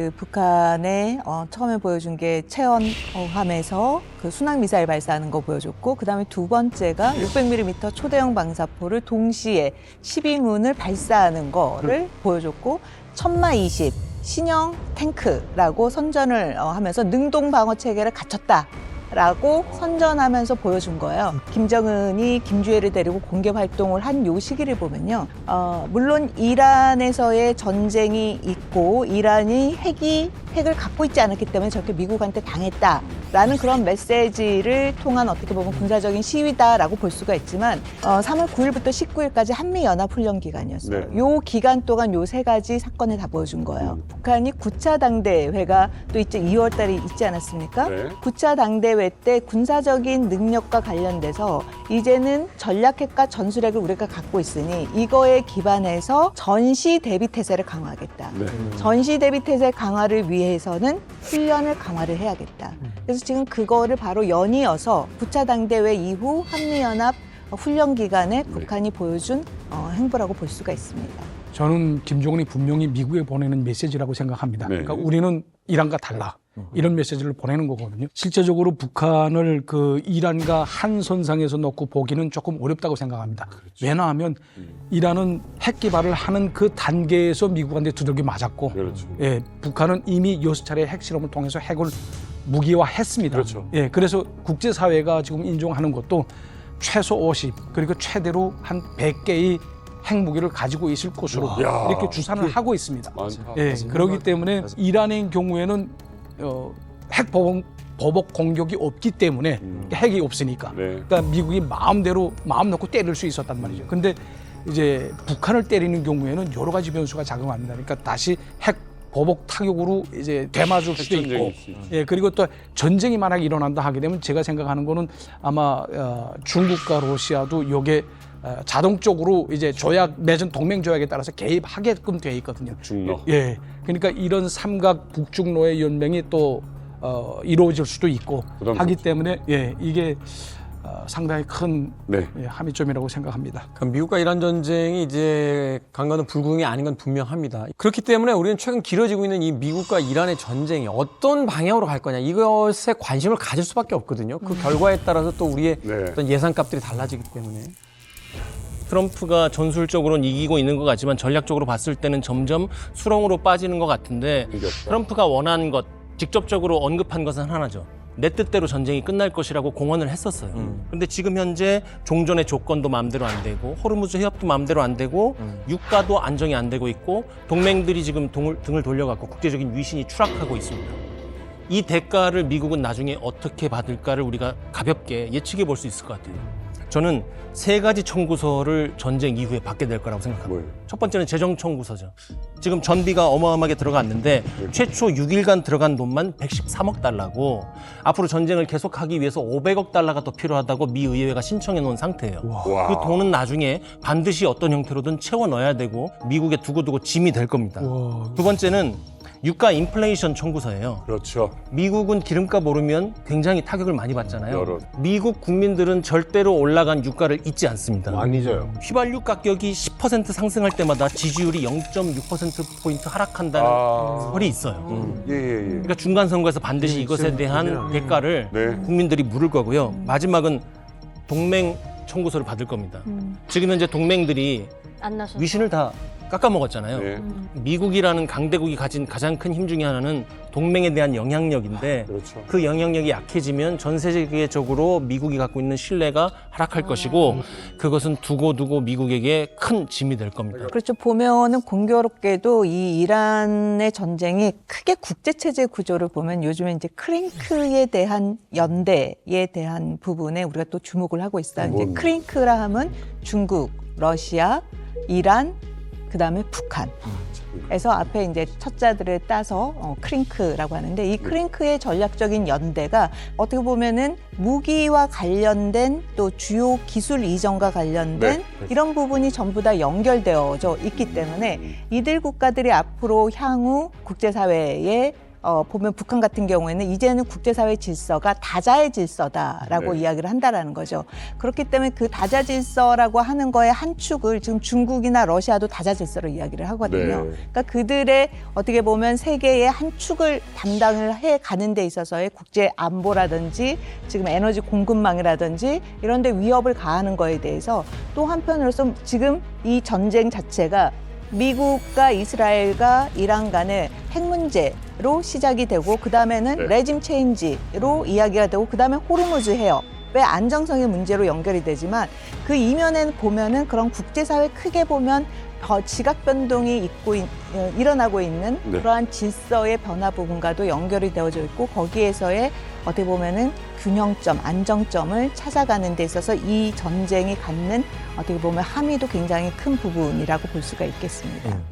그 북한에 처음에 보여준 게 체원함에서 그 순항 미사일 발사하는 거 보여줬고, 그다음에 두 번째가 600mm 초대형 방사포를 동시에 12문을 발사하는 거를 보여줬고, 천마 20 신형 탱크라고 선전을 하면서 능동 방어 체계를 갖췄다라고 선전하면서 보여준 거예요. 김정은이 김주애를 데리고 공개 활동을 한 요 시기를 보면요. 물론 이란에서의 전쟁이 있고 이란이 핵을 갖고 있지 않았기 때문에 저렇게 미국한테 당했다라는 그런 메시지를 통한 어떻게 보면 군사적인 시위다라고 볼 수가 있지만 3월 9일부터 19일까지 한미연합훈련 기간이었어요. 네. 요 기간 동안 요 세 가지 사건을 다 보여준 거예요. 북한이 9차 당대회가 또 이제 2월 달에 있지 않았습니까? 네. 9차 당대회 때 군사적인 능력과 관련돼서 이제는 전략핵과 전술핵을 우리가 갖고 있으니 이거에 기반해서 전시 대비 태세를 강화하겠다. 네. 전시 대비 태세 강화를 위해서는 훈련을 강화를 해야겠다. 그래서 지금 그거를 바로 연이어서 9차 당대회 이후 한미연합 훈련 기간에 북한이 보여준 행보라고 볼 수가 있습니다. 저는 김정은이 분명히 미국에 보내는 메시지라고 생각합니다. 네. 그러니까 우리는 이란과 달라. 이런 메시지를 보내는 거거든요. 실제적으로 북한을 그 이란과 한 선상에서 놓고 보기는 조금 어렵다고 생각합니다. 그렇죠. 왜냐하면 이란은 핵 개발을 하는 그 단계에서 미국한테 두들겨 맞았고, 그렇죠. 예, 북한은 이미 6차례 핵실험을 통해서 핵을 무기화했습니다. 그렇죠. 예, 그래서 국제사회가 지금 인정하는 것도 최소 50 그리고 최대로 한 100개의 핵무기를 가지고 있을 것으로 야. 이렇게 주산을 하고 있습니다. 많다. 예, 그렇기 때문에 이란의 경우에는 핵 보복 공격이 없기 때문에 핵이 없으니까. 네. 그러니까 미국이 마음대로 마음 놓고 때릴 수 있었단 말이죠. 근데 이제 북한을 때리는 경우에는 여러 가지 변수가 작용합니다. 그러니까 다시 핵 보복 타격으로 이제 되맞을 수도 있고, 핵전쟁일 수 있죠. 예, 그리고 또 전쟁이 만약 일어난다 하게 되면 제가 생각하는 거는 아마 중국과 러시아도 요게 자동적으로 이제 조약 맺은 동맹 조약에 따라서 개입하게끔 되어 있거든요. 중러. 예, 그러니까 이런 삼각 북중로의 연맹이 또 이루어질 수도 있고 부담스럽죠. 하기 때문에 예, 이게 상당히 큰 네. 함의점이라고 생각합니다. 그럼 미국과 이란 전쟁이 이제 강간은 불구형이 아닌 건 분명합니다. 그렇기 때문에 우리는 최근 길어지고 있는 이 미국과 이란의 전쟁이 어떤 방향으로 갈 거냐 이것에 관심을 가질 수밖에 없거든요. 그 결과에 따라서 또 우리의 네. 어떤 예상값들이 달라지기 때문에. 트럼프가 전술적으로는 이기고 있는 것 같지만 전략적으로 봤을 때는 점점 수렁으로 빠지는 것 같은데 이겼다. 트럼프가 원한 것, 직접적으로 언급한 것은 하나죠. 내 뜻대로 전쟁이 끝날 것이라고 공언을 했었어요. 그런데 지금 현재 종전의 조건도 마음대로 안 되고 호르무즈 해협도 마음대로 안 되고 유가도 안정이 안 되고 있고 동맹들이 지금 등을 돌려갖고 국제적인 위신이 추락하고 있습니다. 이 대가를 미국은 나중에 어떻게 받을까를 우리가 가볍게 예측해 볼 수 있을 것 같아요. 저는 세 가지 청구서를 전쟁 이후에 받게 될 거라고 생각합니다. 뭐예요? 첫 번째는 재정 청구서죠. 지금 전비가 어마어마하게 들어갔는데 최초 6일간 들어간 돈만 113억 달러고 앞으로 전쟁을 계속하기 위해서 500억 달러가 더 필요하다고 미 의회가 신청해 놓은 상태예요. 와. 그 돈은 나중에 반드시 어떤 형태로든 채워 넣어야 되고 미국에 두고두고 짐이 될 겁니다. 두 번째는 유가 인플레이션 청구서예요. 그렇죠. 미국은 기름값 오르면 굉장히 타격을 많이 받잖아요. 여러. 미국 국민들은 절대로 올라간 유가를 잊지 않습니다. 많이 져요. 휘발유 가격이 10% 상승할 때마다 지지율이 0.6%포인트 하락한다는 설이 있어요. 예, 예, 예. 그러니까 중간 선거에서 반드시 이것에 대한 대가를 네. 국민들이 물을 거고요. 마지막은 동맹 청구서를 받을 겁니다. 지금 현재 동맹들이 안 나서 위신을 다 깎아먹었잖아요. 네. 미국이라는 강대국이 가진 가장 큰 힘 중에 하나는 동맹에 대한 영향력인데 그렇죠. 그 영향력이 약해지면 전 세계적으로 미국이 갖고 있는 신뢰가 하락할 것이고 그것은 두고두고 미국에게 큰 짐이 될 겁니다. 그렇죠. 보면은 공교롭게도 이 이란의 전쟁이 크게 국제체제 구조를 보면 요즘에 이제 크링크에 대한 연대에 대한 부분에 우리가 또 주목을 하고 있어요. 이제 크링크라 하면 중국, 러시아, 이란, 그다음에 북한에서 앞에 이제 첫자들을 따서 크링크라고 하는데 이 크링크의 전략적인 연대가 어떻게 보면은 무기와 관련된 또 주요 기술 이전과 관련된 네. 이런 부분이 전부 다 연결되어져 있기 때문에 이들 국가들이 앞으로 향후 국제사회에 보면 북한 같은 경우에는 이제는 국제사회 질서가 다자의 질서다라고 네. 이야기를 한다라는 거죠. 그렇기 때문에 그 다자 질서라고 하는 거의 한 축을 지금 중국이나 러시아도 다자 질서로 이야기를 하거든요. 네. 그러니까 그들의 어떻게 보면 세계의 한 축을 담당을 해 가는 데 있어서의 국제 안보라든지 지금 에너지 공급망이라든지 이런 데 위협을 가하는 거에 대해서 또 한편으로서 지금 이 전쟁 자체가 미국과 이스라엘과 이란 간의 핵 문제로 시작이 되고 그다음에는 네. 레짐 체인지로 이야기가 되고 그다음에 호르무즈 해협의 안정성의 문제로 연결이 되지만 그 이면에는 보면은 그런 국제사회 크게 보면 지각 변동이 일어나고 있는 네. 그러한 질서의 변화 부분과도 연결이 되어져 있고 거기에서의 어떻게 보면은 균형점, 안정점을 찾아가는 데 있어서 이 전쟁이 갖는 어떻게 보면 함의도 굉장히 큰 부분이라고 볼 수가 있겠습니다.